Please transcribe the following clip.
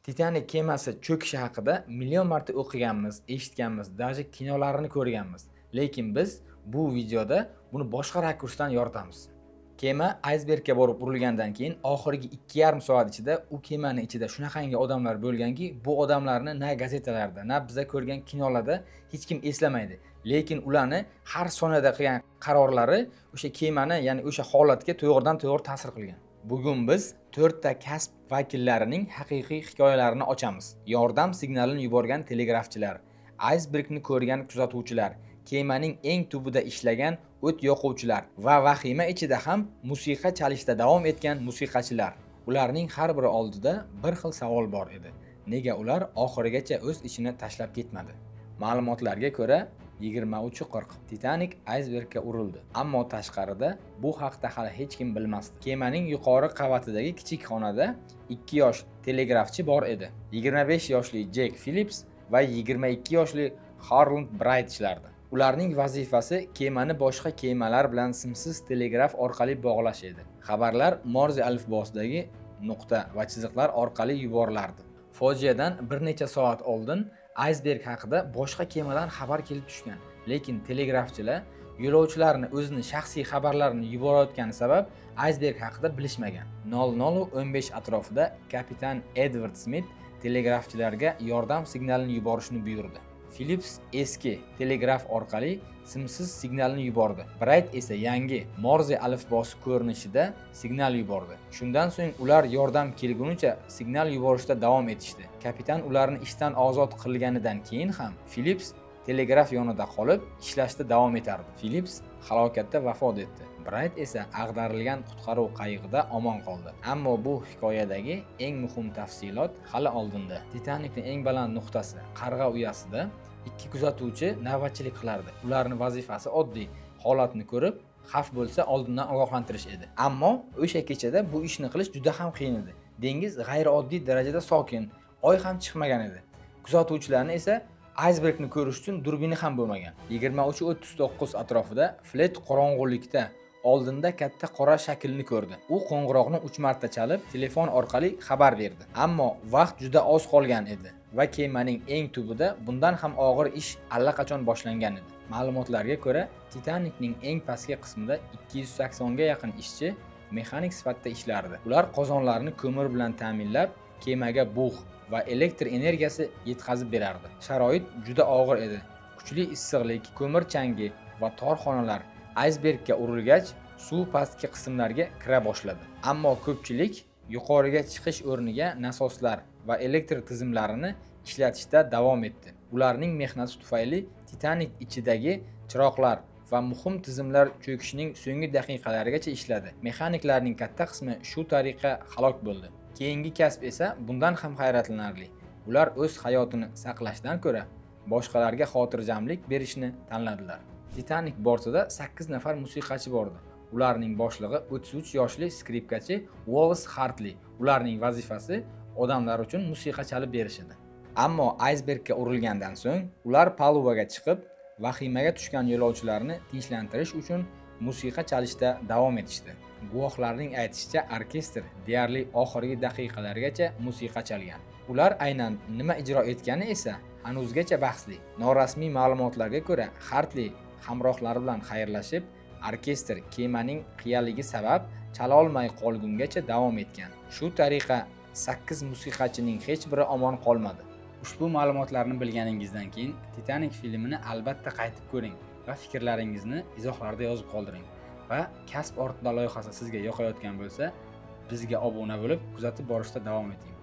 Titanik kemasi cho'kishi haqida million marta o'qiganmiz, eshitganmiz, даже kinolarini ko'rganmiz. Lekin biz bu videoda buni boshqa rakursdan yoritamiz. Kema aysbergga borib urilgandan keyin oxirgi 2,5 soat ichida u kemani ichida shunaqangi odamlar bo'lganki, bu odamlarni na gazetalarda, na biza ko'rgan kinolarda hech kim eslamaydi. Lekin ularni har soniyada qilgan qarorlari o'sha kemani, ya'ni o'sha holatga to'g'ridan-to'g'ri ta'sir qilgan. Bugun biz 4 ta kasb vakillarining haqiqiy hikoyalarini ochamiz. Yordam signalini yuborgan telegrafchilar, aysbergni ko'rgan kuzatuvchilar, kemaning eng tubida ishlagan o't yoquvchilar va vahima ichida ham musiqa chalishda davom etgan musiqachilar. Ularning har biri oldida bir xil savol bor edi. Nega ular oxirigacha o'z ishini tashlab ketmadi? Ma'lumotlarga ko'ra 23:40 Titanik aysbergga urildi. Ammo tashqarida bu haqda hali hech kim bilmasdi. Kemaning yuqori qavatidagi kichik xonada 2 yosh telegrafchi bor edi. 25 yoshli Jack Phillips va 22 yoshli Harland Bright ishlardi. Ularning vazifasi kemani boshqa kemalar bilan simsiz telegraf orqali bog'lash edi. Xabarlar Morze alifbosidagi nuqta va chiziqlar orqali yuborilardi. Fojiadan bir necha soat oldin aysberg haqida boshqa kemadan xabar kelib tushgan. Lekin telegrafchilar yo'lovchilarni o'zining shaxsiy xabarlarini yuborayotgani sabab aysberg haqida bilishmagan. 00:15 atrofida kapitan Edward Smith telegrafchilarga yordam signalini yuborishni buyurdi. Phillips eski telegraf orqali simsiz signalni yubordi. Bright esa yangi Morze alifbosi ko'rinishida signal yubordi. Shundan so'ng ular yordam kelgunicha signal yuborishda davom etishdi. Kapitan ularni ishdan ozod qilganidan keyin ham Phillips telegraf yonida qolib ishlashda davom etardi. Phillips halokatda vafot etdi. Bright esa ag'darilgan qutqaruv qayig'ida omon qoldi. Ammo bu hikoyadagi eng muhim tafsilot hali oldinda. Titanikning eng baland nuqtasi qarg'a uyasida 2 kuzatuvchi navbatchilik qilardi. Ularning vazifasi oddiy, holatni ko'rib, xavf bo'lsa oldindan ogohlantirish edi. Ammo o'sha kechada bu ishni qilish juda ham qiyin edi. Dengiz g'ayrioddiy darajada sokin, oy ham chiqmagan edi. Kuzatuvchilarni esa aysbergni ko'rish uchun durbini ham bo'lmagan. 23:39 atrofida Flet qorong'ulikda oldinda katta qora shaklni ko'rdi. U qo'ng'iroqni 3 marta chalib, telefon orqali xabar berdi. Ammo vaqt juda oz qolgan edi va kemaning eng tubida bundan ham og'ir ish allaqachon boshlangan edi. Ma'lumotlarga ko'ra, Titanikning eng pastki qismida 280 ga yaqin ishchi mexanik sifatida ishlardi. Ular qozonlarni ko'mir bilan ta'minlab, kemaga bug' va elektr energiyasi yetkazib berardi. Sharoit juda og'ir edi. Kuchli issiqlik, ko'mir changi va tor xonalar aysbergga urilgach, suv pastki qismlarga kira boshladi. Ammo ko'pchilik yuqoriga chiqish o'rniga nasoslar va elektr tizimlarini ishlatishda davom etdi. Ularning mehnati tufayli Titanik ichidagi chiroqlar va muhim tizimlar cho'kishining so'nggi daqiqalarigacha ishladi. Mexaniklarning katta qismi shu tariqa halok bo'ldi. Keyingi kasb esa bundan ham hayratlanarli. Ular o'z hayotini saqlashdan ko'ra boshqalarga xotirjamlik berishni tanladilar. Titanik bortida 8 nafar musiqachi bordi. Ularning boshlig'i 33 yoshli skripkachi Wallace Hartley. Ularning vazifasi odamlar uchun musiqa chalib berish edi. Ammo aysbergga urilgandan so'ng ular palubaga chiqib, vahimaga tushgan yo'lovchilarni tinchlantirish uchun musiqa chalishda davom etishdi. Guvohlarning aytishicha, orkestr deyarli oxirgi daqiqalargacha musiqa chalgan. Ular aynan nima ijro etgani esa hanuzgacha bahsli. Norasmiy ma'lumotlarga ko'ra, Hartley hamrohlari bilan xayrlashib, orkestr kemaning qiyaligi sabab chala olmay qolgungacha davom etgan. Shu tariqa 8 musiqachining hech biri omon qolmadi. Ushbu ma'lumotlarni bilganingizdan keyin Titanik filmini albatta qaytib ko'ring va fikrlaringizni izohlarda yozib qoldiring. Va kasb ortida loyihasi sizga yoqayotgan bo'lsa, bizga obuna bo'lib, kuzatib borishda davom eting.